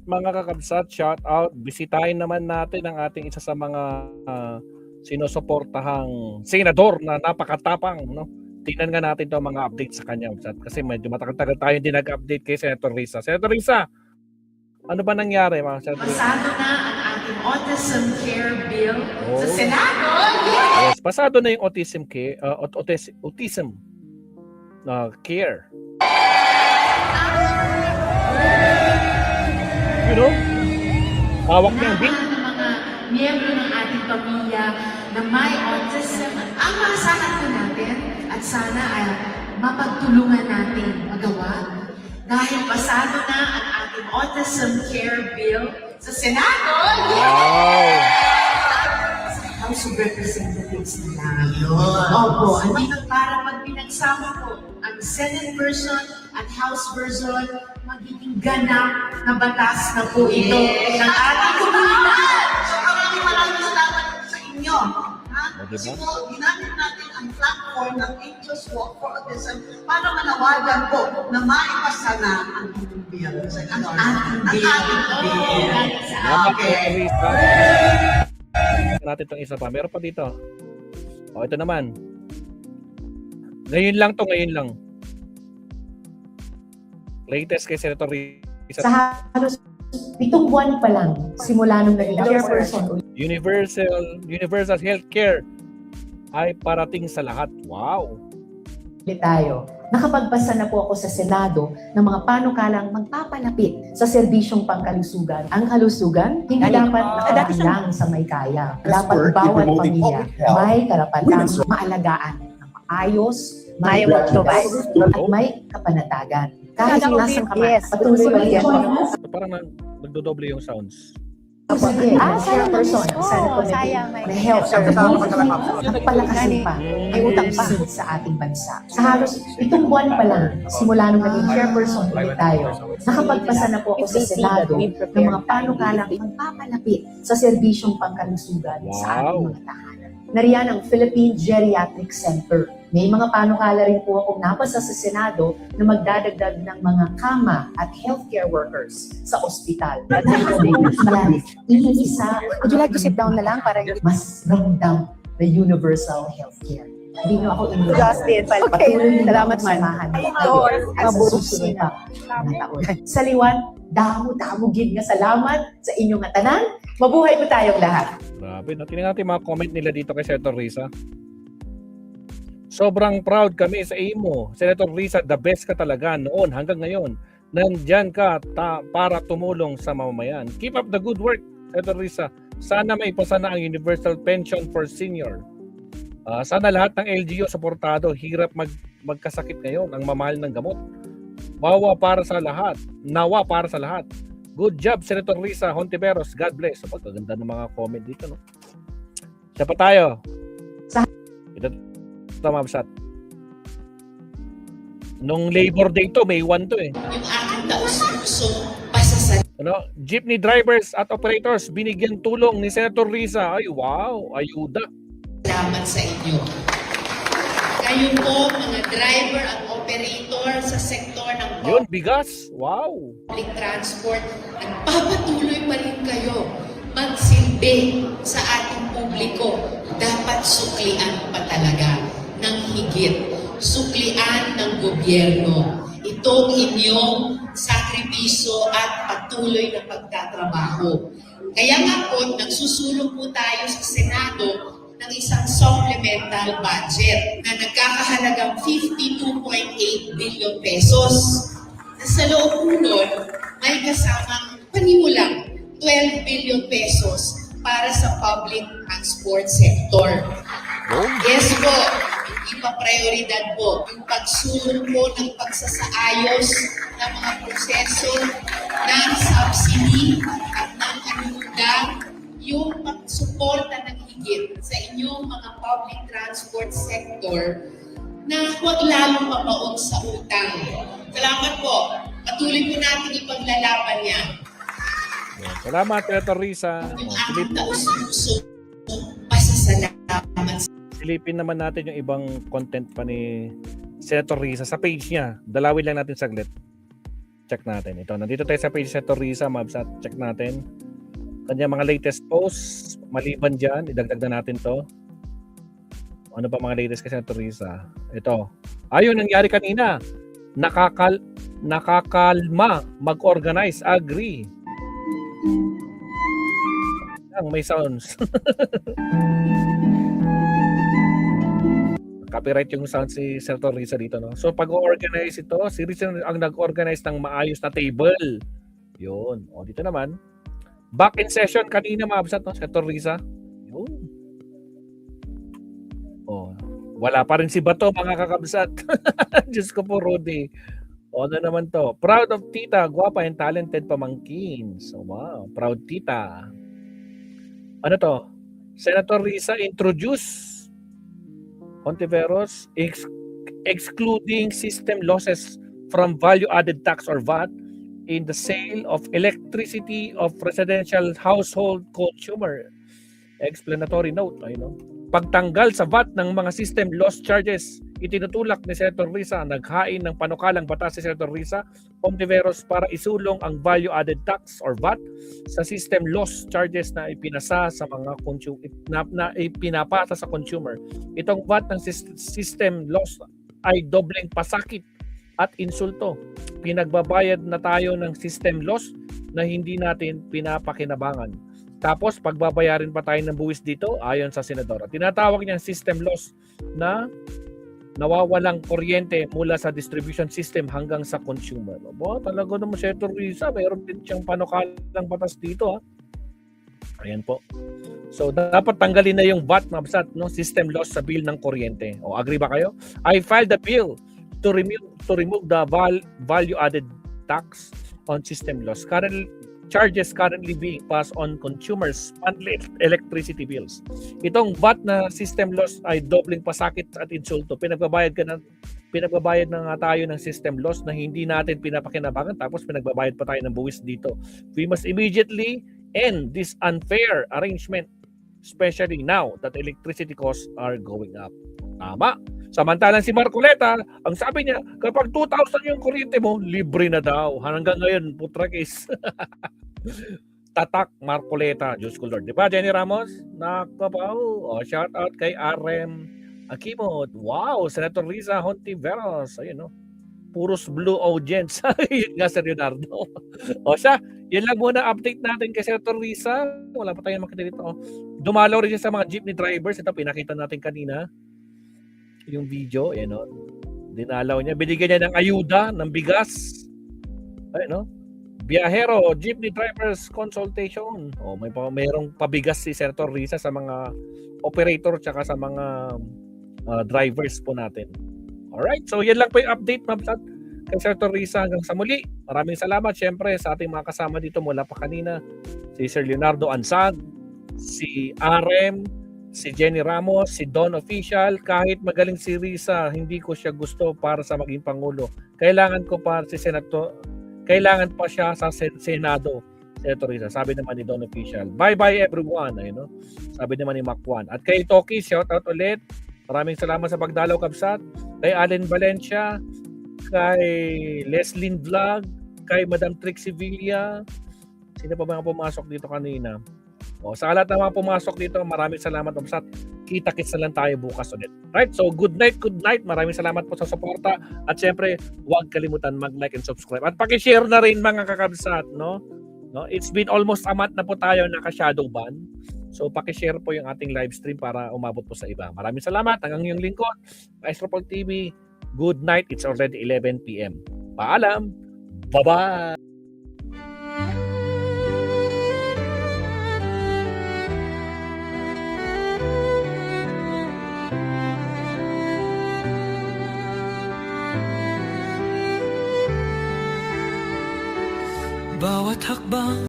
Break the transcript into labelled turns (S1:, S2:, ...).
S1: mga kakabsat, shout out. Bisitahin naman natin ang ating isa sa mga sinusuportahang senador na napakatapang, no? Tingnan nga natin 'tong mga updates sa kanya, kasi medyo matagal-tagal tayo hindi nag-update kay Senator Risa. Senator Risa, ano ba nangyari, mga Senator Risa?
S2: Pasado na ang ating autism care bill sa Senado.
S1: Yes, pasado na yung autism care, autism care. You know, hawak niya ang bill.
S2: Ng mga miyembro ng ating pamilya na may autism, ang maasahan po natin at sana ay mapagtulungan natin magawa dahil pasado na ang ating autism care bill sa Senado.
S1: Wow!
S2: House of Representatives na lang. Opo, hindi na para pag pinagsama po ang Senate version at House version, magiging ganap na batas na po ito ng ating komunidad.
S3: So maraming salamat sa inyo. Kasi
S1: Diba?
S3: po, ginamit natin ang platform ng Angels Walk for Autism para manawagan po na maipasa na ang inyong bill. Ang ating bill.
S1: Salamat,
S3: Okay.
S1: Senator Risa. Natin itong isa pa. Meron pa dito. Ito naman. Ngayon lang. Latest kay Senator Risa.
S4: Sa halos 7 buwan pa lang, simula nung naging chairperson
S1: Universal Healthcare ay parating sa lahat. Wow!
S4: ulit tayo. Nakapagpasa na po ako sa Senado ng mga panukalang magpapalapit sa serbisyong pangkalusugan. Ang kalusugan, hindi dapat nakalaan lang sa may kaya. Dapat bawat pamilya may karapatang maalagaan ng maayos, may wagas, at may kapanatagan. Kahit nasang ka man, patuloy pa rin ako.
S1: Parang nagdodoble yung sounds.
S4: Sige, chairperson, ang Senate Committee na Health at palakasin pa ang utang pa sa ating bansa. Sa halos 7 buwan pa lang, simula nung naging chairperson ulit tayo, nakapagpasa na po ako sa Senado ng mga panukalang magpapalapit sa serbisyong pangkalusugan sa ating mga tahanan. Nariyan ang Philippine Geriatric Center. May mga panukala rin po akong napasa sa Senado na magdadagdag ng mga kama at healthcare workers sa ospital. Iisa,
S5: Would you like to sit down na lang para
S4: mas ramdam na universal healthcare. Hindi nyo ako
S5: Justin, okay. Salamat man.
S4: At sa susunod pa na taon. Sa liwan, damo-damogin nga salamat sa inyong atanan. Mabuhay po tayong lahat.
S1: Grabe, tingnan natin mga comment nila dito kay Senator Risa. Sobrang proud kami sa imo. Senator Risa, the best ka talaga noon hanggang ngayon. Nandyan ka para tumulong sa mamamayan. Keep up the good work, Senator Risa. Sana may ipasa na ang Universal Pension for Senior. Sana lahat ng LGU suportado. Hirap magkasakit ngayon ang mamahal ng gamot. Wawa para sa lahat. Nawa para sa lahat. Good job, Senator Risa Hontiveros. God bless. Pagkaganda ng mga comment dito, no? Siya pa tayo. Ito mabsat. Nung Labor Day to, May 1 to eh.
S2: Yung aking taus-puso pasasalamat
S1: Jeepney drivers at operators binigyan tulong ni Senator Risa. Ay, wow, ayuda.
S2: sa inyo. Kayo po, mga driver at operator sa sektor ng
S1: Yun, bigas. Wow.
S2: public transport, nagpapatuloy pa rin kayo magsilbi sa ating publiko. Dapat suklian pa talaga ng higit. Suklian ng gobyerno. Itong inyong sakripisyo at patuloy na pagtatrabaho. Kaya nga po, nagsusulong po tayo sa Senado ng isang supplemental budget na nagkakahalagang 52.8 billion pesos. Sa loob po nun, may kasamang panimulang 12 billion pesos para sa public transport sector. Yes po, hindi pa prioridad po yung pagsulong po ng pagsasaayos ng mga proseso ng subsidy at ng anuda, yung pagsuporta ng higit sa inyong mga public transport sector na huwag lalong mabaon sa utang. Salamat po. Patuloy po natin ipaglalaban yan.
S1: Salamat, Senator Risa.
S2: Yung aking taus-puso, pasasalamat.
S1: Silipin naman natin yung ibang content pa ni Senator Risa sa page niya. Dalawin lang natin saglit. check natin. Ito, nandito tayo sa page ni Senator Risa, Mabsat. Check natin. Kanya mga latest posts, maliban dyan, idagdag na natin to. Ano pa mga latest kay Senator Risa? Ito. Ayun, nangyari kanina. Nakakalma, mag-organize, agree. May sounds. Copyright yung sound si Senator Risa dito, no? So, pag-organize ito, si Risa ang nag-organize ng maayos na table. Yun. O, dito naman. Back in session kanina, Mabsat, no? Senator Risa. Yun. O, wala pa rin si Bato, mga kakabsat. Diyos ko po, Rudy. O, ano naman to? Proud of tita, guwapa and talented pamangkin. So, wow. Proud tita. Ano to? Senator Risa introduce Hontiveros excluding system losses from value-added tax or VAT in the sale of electricity of residential household consumer. Explanatory note, ayun, no? Pagtanggal sa VAT ng mga system loss charges, itinutulak ni Senator Risa, naghain ng panukalang batas si Senator Risa, Hontiveros para isulong ang value-added tax or VAT sa system loss charges na ipinasa sa mga na ipinapasa sa consumer. Itong VAT ng system loss ay dobleng pasakit at insulto. Pinagbabayad na tayo ng system loss na hindi natin pinapakinabangan. Tapos pagbabayarin pa tayo ng buwis dito ayon sa senadora. Tinatawag niyang system loss na nawawalang kuryente mula sa distribution system hanggang sa consumer. Bo, talaga naman si Senator Risa, mayroon din siyang panukalang batas dito, ha. Ayan po. So dapat tanggalin na yung VAT, Mabsat, no? System loss sa bill ng kuryente. O, agree ba kayo? I filed the bill to remove the value added tax on system loss. Charges currently being passed on consumers' monthly electricity bills. Itong VAT na system loss ay dobleng pasakit at insulto. Pinagbabayad na nga tayo ng system loss na hindi natin pinapakinabangan, tapos pinagbabayad pa tayo ng buwis dito. We must immediately end this unfair arrangement, especially now that electricity costs are going up. Tama. Samantalang si Marcoleta, ang sabi niya, kapag 2,000 yung kuryente mo, libre na daw. Hanggang ngayon, putra case. Tatak Marcoleta, Diyos ko Lord. Diba, Jenny Ramos? Nakapaw. O, shout out kay RM Akimot. Wow, Senator Risa Hontiveros. Ayun, no? Puros blue audience. Yun nga, Sir Leonardo. O siya, yun lang muna update natin kay Senator Risa. Wala pa tayong makita dito. Dumalaw rin siya sa mga jeepney drivers. Ito, pinakita natin kanina. Yung video, ayan, no? Dinalaw niya. Binigyan niya ng ayuda, ng bigas. Ayun, no? Biyahero, jeepney drivers consultation. O, mayroong pabigas si Senator Risa sa mga operator tsaka sa mga drivers po natin. Alright, so yan lang po yung update, Mabsat, kay Senator Risa. Hanggang sa muli, maraming salamat syempre sa ating mga kasama dito mula pa kanina. Si Sir Leonardo Ansag, si RM, si Jenny Ramos, si Don Official. Kahit magaling si Risa, hindi ko siya gusto para sa maging Pangulo. Kailangan ko pa si Senator, kailangan pa siya sa Senado, Senator Risa. Sabi naman ni Don Official. Bye-bye everyone. Ayun, no? Sabi naman ni Macwan. At kay Toki, shout out ulit. Maraming salamat sa pagdalaw, Kabsat. Kay Allen Valencia, kay Leslyn Vlog, kay Madam Trixie Villa. Sino pa mga pumasok dito kanina? O, sa lahat ng mga pumasok dito, maraming salamat, Kabsat. Kita-kits na lang tayo bukas ulit. Right? So, good night, good night. Maraming salamat po sa suporta. At syempre, huwag kalimutan mag-like and subscribe. At paki-share na rin, mga kakabsat, no? It's been almost a month na po tayo naka-shadow ban. So, paki-share po yung ating live stream para umabot po sa iba. Maraming salamat. Hanggang yung lingkod, Maestro Paul TV. Good night. It's already 11 p.m. Paalam. Bye-bye.
S6: Bawat hakbang